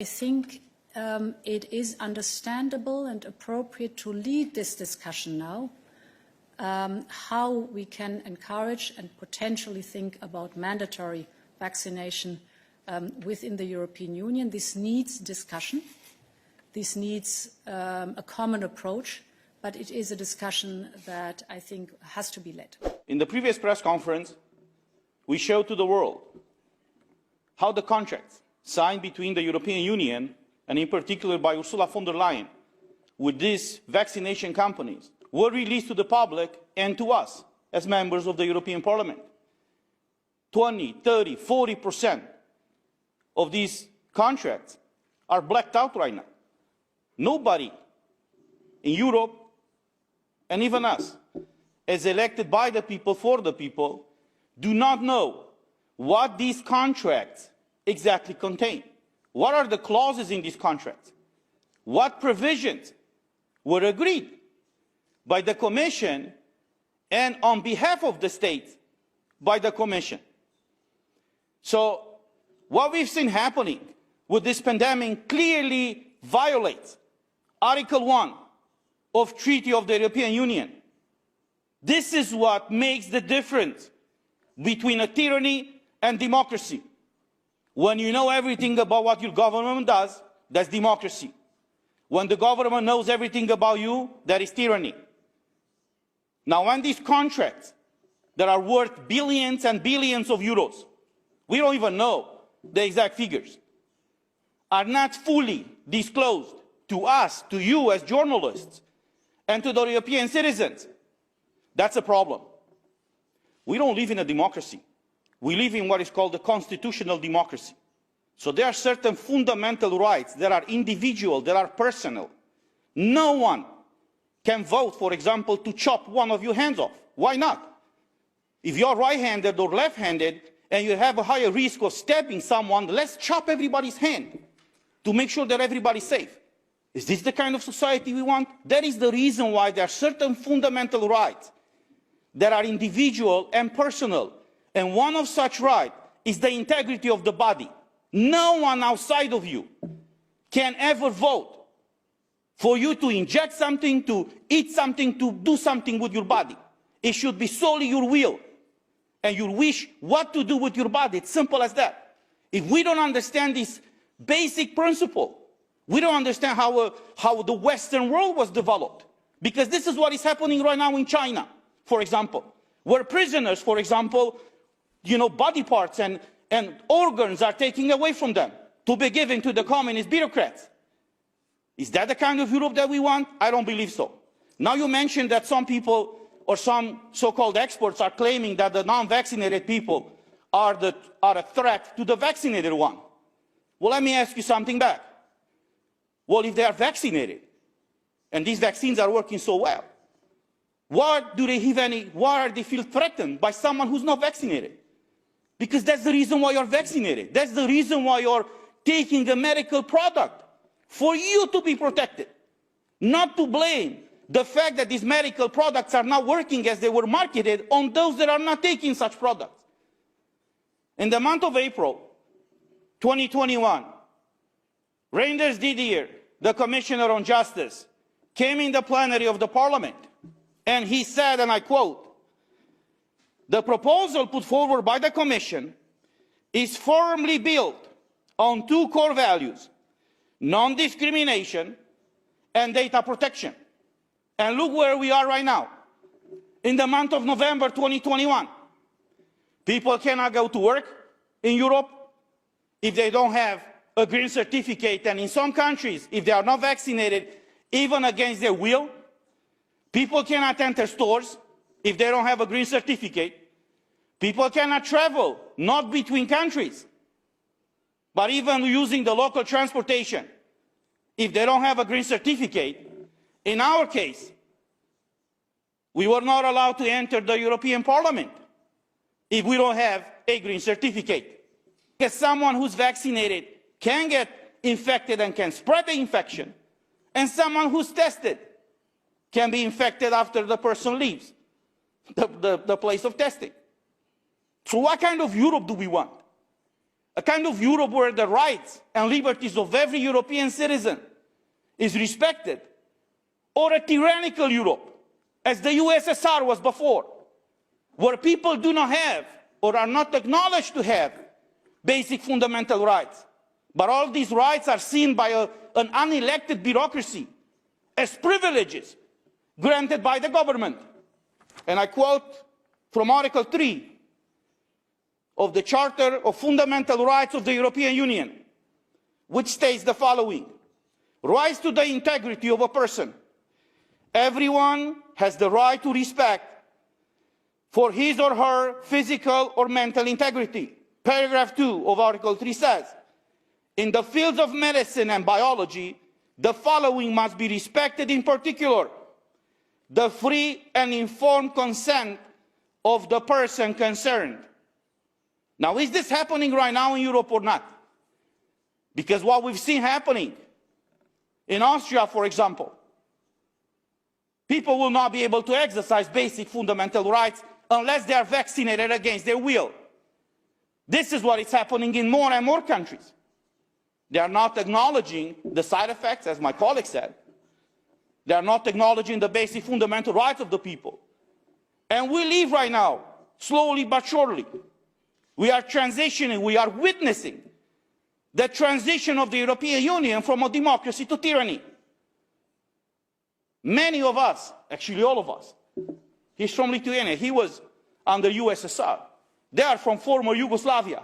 I think it is understandable and appropriate to lead this discussion now, how we can encourage and potentially think about mandatory vaccination within the European Union. This needs discussion. This needs a common approach, but it is a discussion that I think has to be led. In the previous press conference, we showed to the world how the contracts signed between the European Union, and in particular by Ursula von der Leyen, with these vaccination companies, were released to the public and to us as members of the European Parliament. 20, 30, 40% of these contracts are blacked out right now. Nobody in Europe, and even us, as elected by the people for the people, do not know what these contracts exactly contain. What are the clauses in these contracts? What provisions were agreed by the Commission and on behalf of the states by the Commission? So what we've seen happening with this pandemic clearly violates Article 1 of Treaty of the European Union. This is what makes the difference between a tyranny and democracy. When you know everything about what your government does, that's democracy. When the government knows everything about you, that is tyranny. Now, when these contracts that are worth billions and billions of euros, we don't even know the exact figures, are not fully disclosed to us, to you as journalists, and to the European citizens, that's a problem. We don't live in a democracy. We live in what is called a constitutional democracy. So there are certain fundamental rights that are individual, that are personal. No one can vote, for example, to chop one of your hands off. Why not? If you're right-handed or left-handed and you have a higher risk of stabbing someone, let's chop everybody's hand to make sure that everybody's safe. Is this the kind of society we want? That is the reason why there are certain fundamental rights that are individual and personal. And one of such rights is the integrity of the body. No one outside of you can ever vote for you to inject something, to eat something, to do something with your body. It should be solely your will and your wish what to do with your body. It's simple as that. If we don't understand this basic principle, we don't understand how the Western world was developed. Because this is what is happening right now in China, for example, where prisoners, for example, body parts and organs are taken away from them to be given to the communist bureaucrats. Is that the kind of Europe that we want? I don't believe so. Now you mentioned that some people or some so-called experts are claiming that the non-vaccinated people are a threat to the vaccinated one. Well, let me ask you something back. Well, if they are vaccinated and these vaccines are working so well, why are they feel threatened by someone who's not vaccinated? Because that's the reason why you're vaccinated. That's the reason why you're taking a medical product, for you to be protected. Not to blame the fact that these medical products are not working as they were marketed on those that are not taking such products. In the month of April 2021, Reinders Didier, the Commissioner on Justice, came in the plenary of the Parliament and he said, and I quote, "The proposal put forward by the Commission is firmly built on two core values, non-discrimination and data protection." And look where we are right now. In the month of November 2021, people cannot go to work in Europe if they don't have a green certificate, and in some countries, if they are not vaccinated, even against their will, people cannot enter stores if they don't have a green certificate. People cannot travel, not between countries, but even using the local transportation, if they don't have a green certificate. In our case, we were not allowed to enter the European Parliament if we don't have a green certificate. Because someone who's vaccinated can get infected and can spread the infection, and someone who's tested can be infected after the person leaves the place of testing. So what kind of Europe do we want? a kind of Europe where the rights and liberties of every European citizen is respected, or a tyrannical Europe, as the USSR was before, where people do not have or are not acknowledged to have basic fundamental rights, but all these rights are seen by an unelected bureaucracy as privileges granted by the government. And I quote from Article 3 of the Charter of Fundamental Rights of the European Union, which states the following: rights to the integrity of a person. Everyone has the right to respect for his or her physical or mental integrity. Paragraph 2 of Article 3 says, in the fields of medicine and biology, the following must be respected in particular: the free and informed consent of the person concerned. Now, is this happening right now in Europe or not? Because what we've seen happening in Austria, for example, people will not be able to exercise basic fundamental rights unless they are vaccinated against their will. This is what is happening in more and more countries. They are not acknowledging the side effects, as my colleague said. They are not acknowledging the basic fundamental rights of the people. And we live right now, slowly but surely. We are transitioning, we are witnessing the transition of the European Union from a democracy to tyranny. Many of us, actually all of us, he's from Lithuania, he was under USSR. They are from former Yugoslavia.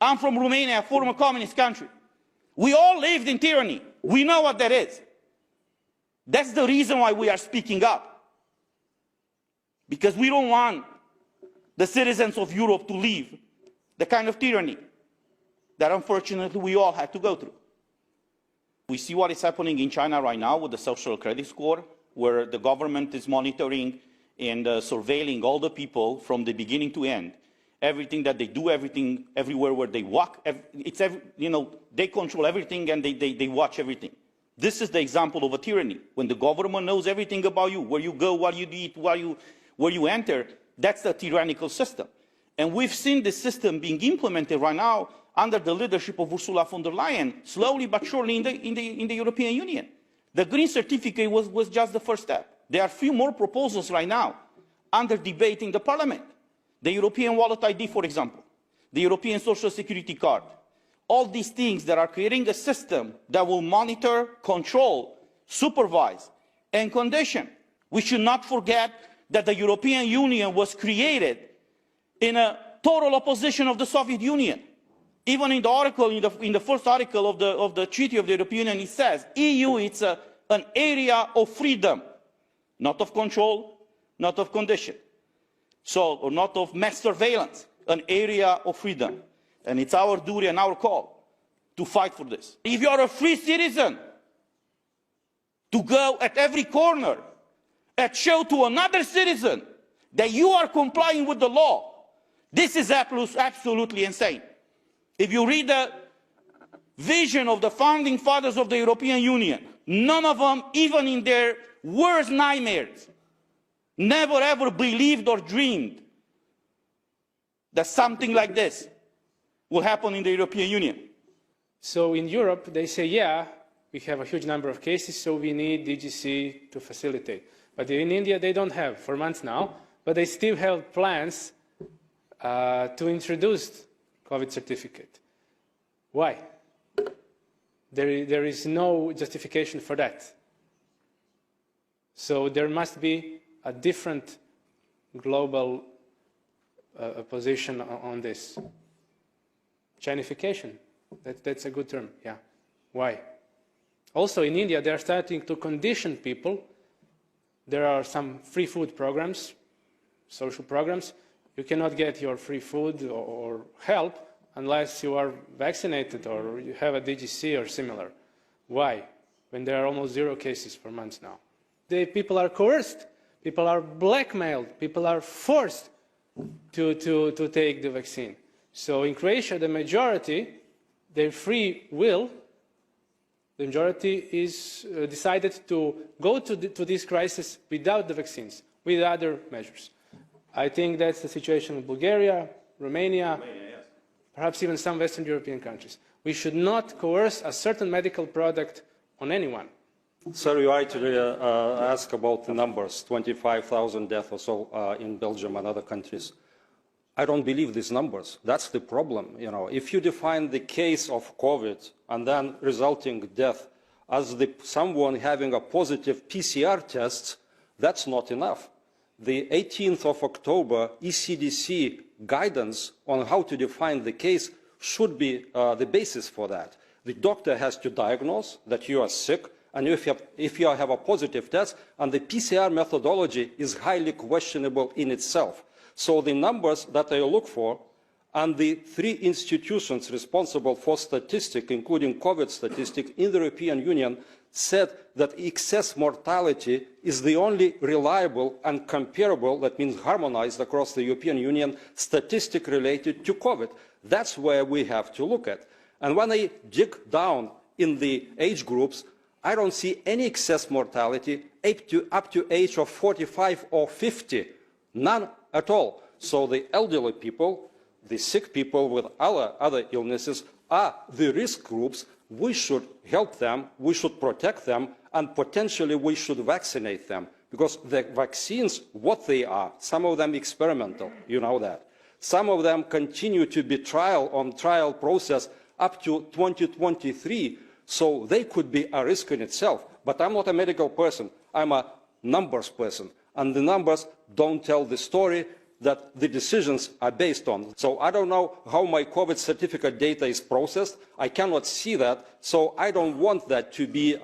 I'm from Romania, a former communist country. We all lived in tyranny. We know what that is. That's the reason why we are speaking up. Because we don't want the citizens of Europe to live the kind of tyranny that unfortunately we all had to go through. We see what is happening in China right now with the social credit score, where the government is monitoring and surveilling all the people from the beginning to end. Everything that they do, everything, everywhere where they walk, they control everything and they watch everything. This is the example of a tyranny. When the government knows everything about you, where you go, what you eat, where you enter, that's a tyrannical system. And we've seen this system being implemented right now under the leadership of Ursula von der Leyen, slowly but surely in the European Union. The Green Certificate was just the first step. There are a few more proposals right now under debate in the Parliament. The European Wallet ID, for example, the European Social Security Card. All these things that are creating a system that will monitor, control, supervise, and condition. We should not forget that the European Union was created in a total opposition of the Soviet Union. Even in the article, in the first article of the Treaty of the European Union, it says, EU, it's an area of freedom, not of control, not of condition. So, or not of mass surveillance, an area of freedom. And it's our duty and our call to fight for this. If you are a free citizen, to go at every corner and show to another citizen that you are complying with the law, this is absolutely insane. If you read the vision of the founding fathers of the European Union, none of them, even in their worst nightmares, never ever believed or dreamed that something like this will happen in the European Union. So in Europe, they say, yeah, we have a huge number of cases, so we need DGC to facilitate. But in India, they don't have for months now, but they still have plans to introduce COVID certificate. Why? There is no justification for that. So there must be a different global position on this. Chinification, that's a good term, yeah. Why? Also in India, they're starting to condition people. There are some free food programs, social programs. You cannot get your free food or help unless you are vaccinated or you have a DGC or similar. Why? When there are almost 0 cases for months now. People are coerced, people are blackmailed, people are forced to take the vaccine. So in Croatia, the majority, their free will, the majority is decided to go to this crisis without the vaccines, with other measures. I think that's the situation in Bulgaria, Romania, yes. perhaps even some Western European countries. We should not coerce a certain medical product on anyone. Sir, you rightly ask about the numbers, 25,000 deaths or so in Belgium and other countries. I don't believe these numbers. That's the problem. You know, if you define the case of COVID and then resulting death as someone having a positive PCR test, that's not enough. The 18th of October ECDC guidance on how to define the case should be the basis for that. The doctor has to diagnose that you are sick, and if you have a positive test, and the PCR methodology is highly questionable in itself. So the numbers that I look for, and the 3 institutions responsible for statistics, including COVID statistics in the European Union, said that excess mortality is the only reliable and comparable, that means harmonized across the European Union, statistic related to COVID. That's where we have to look at. And when I dig down in the age groups, I don't see any excess mortality up to age of 45 or 50, none at all. So the elderly people, the sick people with other illnesses are the risk groups. We should help them, we should protect them, and potentially we should vaccinate them. Because the vaccines, what they are, some of them experimental, you know that. Some of them continue to be trial process up to 2023, so they could be a risk in itself. But I'm not a medical person, I'm a numbers person. And the numbers don't tell the story that the decisions are based on. So I don't know how my COVID certificate data is processed. I cannot see that. So I don't want that to be,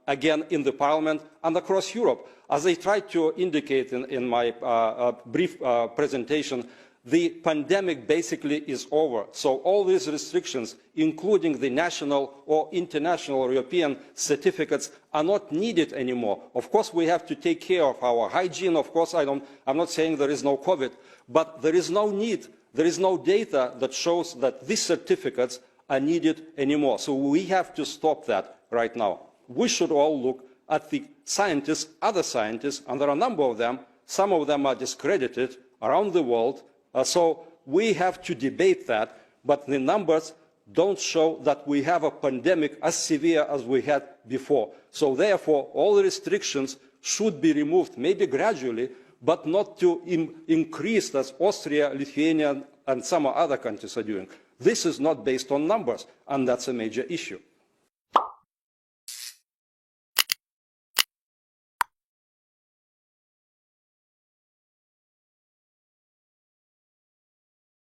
again, in the Parliament and across Europe. As I tried to indicate in my brief presentation, the pandemic basically is over. So all these restrictions, including the national or international or European certificates, are not needed anymore. Of course, we have to take care of our hygiene. Of course, I'm not saying there is no COVID, but there is no need. There is no data that shows that these certificates are needed anymore. So we have to stop that right now. We should all look at the scientists, other scientists, and there are a number of them. Some of them are discredited around the world. So we have to debate that, but the numbers don't show that we have a pandemic as severe as we had before. So therefore, all the restrictions should be removed, maybe gradually, but not to increase as Austria, Lithuania, and some other countries are doing. This is not based on numbers, and that's a major issue.